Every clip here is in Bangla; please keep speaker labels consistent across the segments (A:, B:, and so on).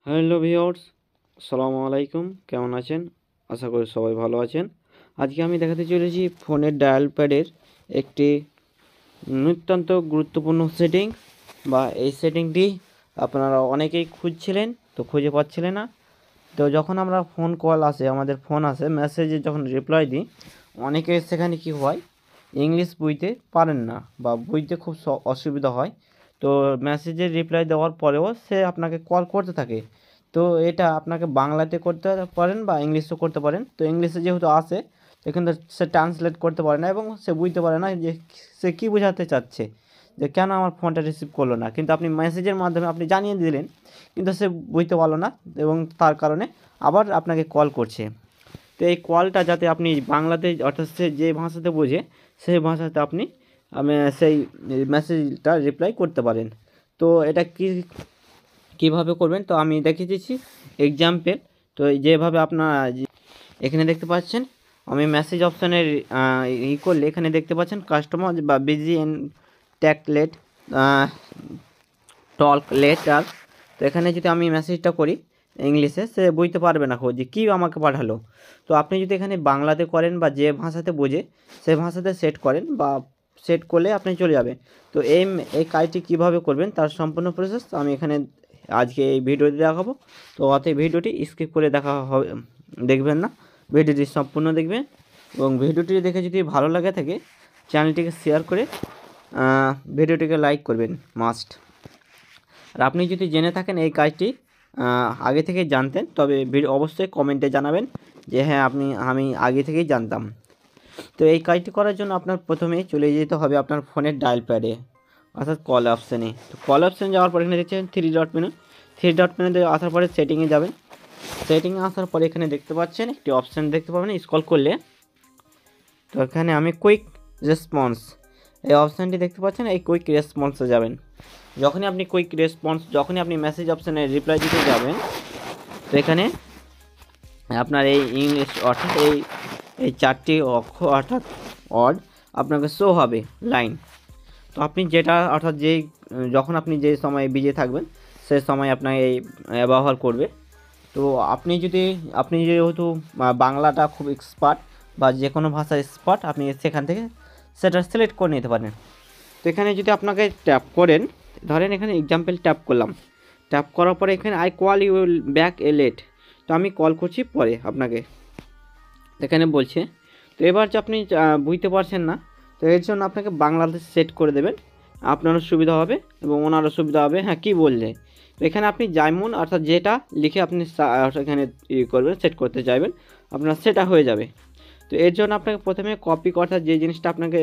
A: হ্যালো ভিউয়ার্স, আসসালামু আলাইকুম। কেমন আছেন? আশা করি সবাই ভালো আছেন। আজকে আমি দেখাতে চলেছি ফোনের ডায়াল প্যাডের একটি নিতান্ত গুরুত্বপূর্ণ সেটিং, বা এই সেটিংটি আপনারা অনেকেই খুঁজছিলেন, তো খুঁজে পাচ্ছিলেন না। তো যখন আমরা ফোন কল আসে, আমাদের ফোন আসে, মেসেজে যখন রিপ্লাই দিই, অনেকের সেখানে কি হয়, ইংলিশ বুঝতে পারেন না বা বুঝতে খুব অসুবিধা হয়। তো মেসেজের রিপ্লাই দেওয়ার পরেও সে আপনাকে কল করতে থাকে। তো এটা আপনাকে বাংলাতে করতে পারেন বা ইংলিশও করতে পারেন। তো ইংলিশে যেহেতু আসে, তো কিন্তু সে ট্রান্সলেট করতে পারে না এবং সে বুঝতে পারে না যে সে কী বোঝাতে চাচ্ছে, যে কেন আমার ফোনটা রিসিভ করলো না। কিন্তু আপনি মেসেজের মাধ্যমে আপনি জানিয়ে দিলেন, কিন্তু সে বুঝতে পারলো না এবং তার কারণে আবার আপনাকে কল করছে। তো এই কলটা যাতে আপনি বাংলাতে, অর্থাৎ সে যে ভাষাতে বোঝে সেই ভাষাতে আপনি সেই মেসেজটা রিপ্লাই করতে পারেন। তো এটা কীভাবে করবেন, তো আমি দেখিয়ে দিচ্ছি এক্সাম্পল। তো যেভাবে আপনার এখানে দেখতে পাচ্ছেন, আমি মেসেজ অপশানের করলে এখানে দেখতে পাচ্ছেন কাস্টমার বা বিজি এন্ড ট্যাকলেট টক লেটার। তো এখানে যদি আমি মেসেজটা করি ইংলিশে, সে বুঝতে পারবে না যে কী আমাকে পাঠালো। তো আপনি যদি এখানে বাংলাতে করেন বা যে ভাষাতে বোঝে সে ভাষাতে সেট করেন, বা সেট করলে আপনি চলে যাবে। তো এই কাজটি কীভাবে করবেন তার সম্পূর্ণ প্রসেস আমি এখানে আজকে এই ভিডিওতে দেখাবো। তো অতএব ভিডিওটি স্কিপ করে দেখবেন না, ভিডিওটি সম্পূর্ণ দেখবেন। এবং ভিডিওটি দেখে যদি ভালো লাগে থাকে, চ্যানেলটিকে শেয়ার করে ভিডিওটিকে লাইক করবেন মাস্ট। আর আপনি যদি জেনে থাকেন এই কাজটি আগে থেকে জানতেন, তবে অবশ্যই কমেন্টে জানাবেন যে হ্যাঁ আমি আগে থেকেই জানতাম। তো এই কাজটি করার জন্য আপনার প্রথমেই চলে যেতে হবে আপনার ফোনের ডায়াল প্যাডে, অর্থাৎ কল অপশানে। তো কল অপশানে যাওয়ার পর এখানে দেখছেন থ্রি ডট মেনুতে আসার পরে সেটিংয়ে যাবেন। সেটিংয়ে আসার পরে এখানে দেখতে পাচ্ছেন একটি অপশান দেখতে পাবেন স্ক্রল করলে। তো এখানে আমি কুইক রেসপন্স এই অপশানটি দেখতে পাচ্ছেন, এই কুইক রেসপন্সে যাবেন। যখনই আপনি মেসেজ অপশানে রিপ্লাই দিতে যাবেন, তো এখানে আপনার এই ইংলিশ অর্থাৎ এই চারটি অক্ষর অর্থাৎ ওয়ার্ড আপনাকে শো হবে লাইন। তো আপনি যেটা অর্থাৎ যখন আপনি যে সময় বিজি থাকবেন সেই সময় আপনাকে এই ব্যবহার করবে। তো আপনি যেহেতু বাংলাটা খুব এক্সপার্ট বা যে কোনো ভাষার এক্সপার্ট, আপনি সেখান থেকে সেটা সিলেক্ট করে নিতে পারেন। তো এখানে যদি আপনাকে ট্যাপ করেন, ধরেন এখানে এক্সাম্পল ট্যাপ করলাম, ট্যাপ করার পরে এখানে I call you back a late, তো আমি কল করছি পরে আপনাকে, এখানে বলছে। তো এবার যে আপনি বুঝতে পারছেন না, তো এর জন্য আপনাকে বাংলাতে সেট করে দেবেন, আপনারও সুবিধা হবে এবং ওনারও সুবিধা হবে। হ্যাঁ, কী বললে, তো এখানে আপনি যেমন অর্থাৎ যেটা লিখে আপনি এখানে করবেন, সেট করতে চাইবেন, আপনার সেটা হয়ে যাবে। তো এর জন্য আপনাকে প্রথমে কপি অর্থাৎ যে জিনিসটা আপনাকে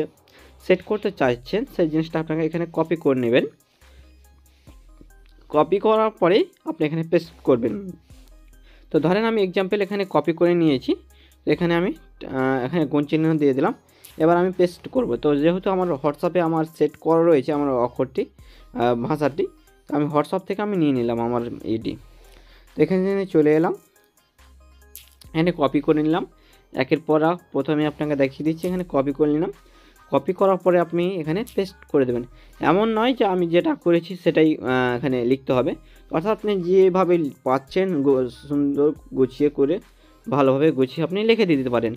A: সেট করতে চাইছেন সেই জিনিসটা আপনাকে এখানে কপি করে নেবেন। কপি করার পরেই আপনি এখানে পেস্ট করবেন। তো ধরেন আমি এক্সাম্পল এখানে কপি করে নিয়েছি, তো এখানে আমি এখানে গুণ চিহ্ন দিয়ে দিলাম। এবার আমি পেস্ট করব। তো যেহেতু আমার হোয়াটসঅ্যাপে আমার সেট করা রয়েছে আমার অক্ষরটি ভাষাটি, তো আমি হোয়াটসঅ্যাপ থেকে আমি নিয়ে নিলাম আমার এটি। তো এখানে চলে এলাম, এখানে কপি করে নিলাম। একের পর প্রথমে আপনাকে দেখিয়ে দিচ্ছি, এখানে কপি করে নিলাম। কপি করার পরে আপনি এখানে পেস্ট করে দেবেন। এমন নয় যে আমি যেটা করেছি সেটাই এখানে লিখতে হবে, অর্থাৎ আপনি যেভাবে পাচ্ছেন সুন্দর গুছিয়ে করে ভালোভাবে গুছিয়ে আপনি লিখে দিতে পারেন।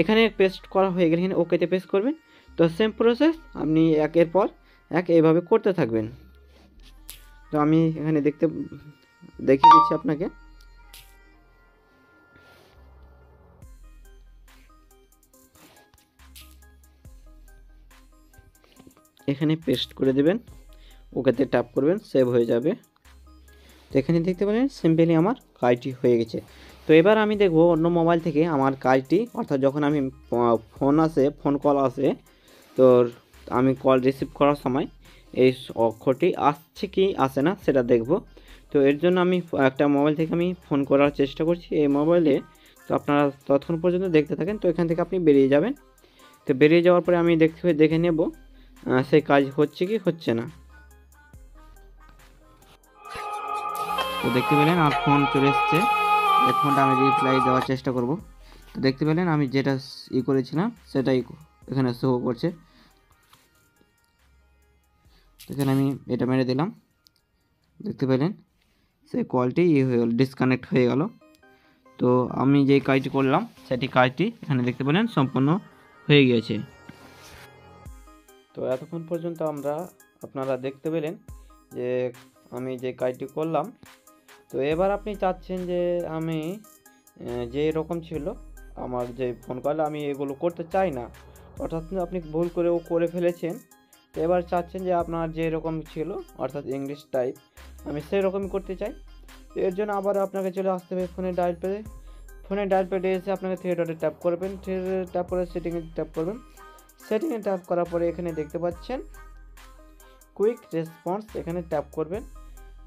A: এখানে পেস্ট করা হয়ে গেলে এখানে ওকেতে পেস্ট করবেন। তো সেম প্রসেস আপনি একের পর এক এইভাবে করতে থাকবেন। তো আমি এখানে দেখিয়ে দিচ্ছি আপনাকে। এখানে পেস্ট করে দেবেন, ওকেতে ট্যাপ করবেন, সেভ হয়ে যাবে। তো এখানে দেখতে পেলেন সিম্পলি আমার কাজটি হয়ে গেছে। তো এবার আমি দেখব অন্য মোবাইল থেকে আমার কাজটি, অর্থাৎ যখন আমি ফোন কল আসে, তো আমি কল রিসিভ করার সময় এই অক্ষরটি আসছে কি আসে না সেটা দেখব। তো এর জন্য আমি একটা মোবাইল থেকে আমি ফোন করার চেষ্টা করছি এই মোবাইলে। তো আপনারা ততক্ষণ পর্যন্ত দেখতে থাকেন। তো এখান থেকে আপনি বেরিয়ে যাবেন। তো বেরিয়ে যাওয়ার পরে আমি দেখে নেব সেই কাজ হচ্ছে কি হচ্ছে না। তো দেখতে পেলেন আমার ফোন চলে এসছে, এই ফোনটা আমি রিপ্লাই দেওয়ার চেষ্টা করব। তো দেখতে পেলেন আমি যেটা করেছিলাম সেটাই এখানে শো করছে। এখানে আমি এটা মেরে দিলাম, দেখতে পেলেন সেই কলটি হয়ে গেল, ডিসকানেক্ট হয়ে গেল। তো আমি যে কাজটি করলাম সেটি কাজটি এখানে দেখতে পেলেন সম্পূর্ণ হয়ে গিয়েছে। তো এতক্ষণ পর্যন্ত আপনারা দেখতে পেলেন যে আমি যে কাজটি করলাম। তো এবার আপনি চাচ্ছেন যে আমি যে রকম ছিল আমার যে ফোন কল, আমি এগুলো করতে চাই না, অর্থাৎ আপনি ভুল করেও করে ফেলেছেন। তো এবার চাচ্ছেন যে আপনার যে রকম ছিল অর্থাৎ ইংলিশ টাইপ আমি সেই রকমই করতে চাই। তো এর জন্য আবার আপনাকে চলে আসতে হবে ফোনের ডায়াল প্যাডে। ফোনের ডায়াল প্যাডে এসে আপনাকে থ্রি ডটে ট্যাপ করবেন, থ্রি ডটে ট্যাপ করে সেটিংয়ে ট্যাপ করবেন। সেটিংয়ে ট্যাপ করার পরে এখানে দেখতে পাচ্ছেন কুইক রেসপন্স, এখানে ট্যাপ করবেন।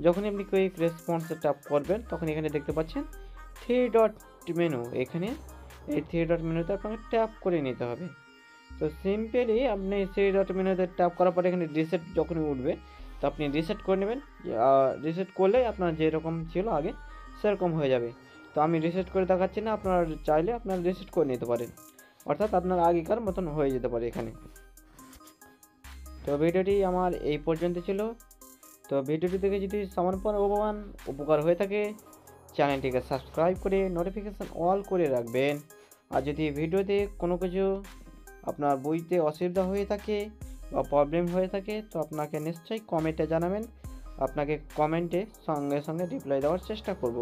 A: যখনই আপনি কুইক রেসপন্সে ট্যাপ করবেন তখন এখানে দেখতে পাচ্ছেন থ্রি ডট মেনু, এখানে এই থ্রি ডট মেনুতে আপনাকে ট্যাপ করে নিতে হবে। তো সিম্পলি আপনি থ্রি ডট মেনুতে ট্যাপ করার পরে এখানে রিসেট যখনই উঠবে তো আপনি রিসেট করে নেবেন। রিসেট করলে আপনার যেরকম ছিল আগে সেরকম হয়ে যাবে। তো আমি রিসেট করে দেখাচ্ছি না, আপনারা চাইলে আপনারা রিসেট করে নিতে পারেন, অর্থাৎ আপনার আগেকার মতন হয়ে যেতে পারে এখানে। তো ভিডিওটি আমার এই পর্যন্ত ছিল। তো ভিডিওটি থেকে যদি সামান্য উপকার হয়ে থাকে চ্যানেলটিকে সাবস্ক্রাইব করে নোটিফিকেশান অল করে রাখবেন। আর যদি ভিডিওতে কোনো কিছু আপনার বুঝতে অসুবিধা হয়ে থাকে বা প্রবলেম হয়ে থাকে তো আপনাকে নিশ্চয়ই কমেন্টে জানাবেন, আপনাকে কমেন্টে সঙ্গে সঙ্গে রিপ্লাই দেওয়ার চেষ্টা করব।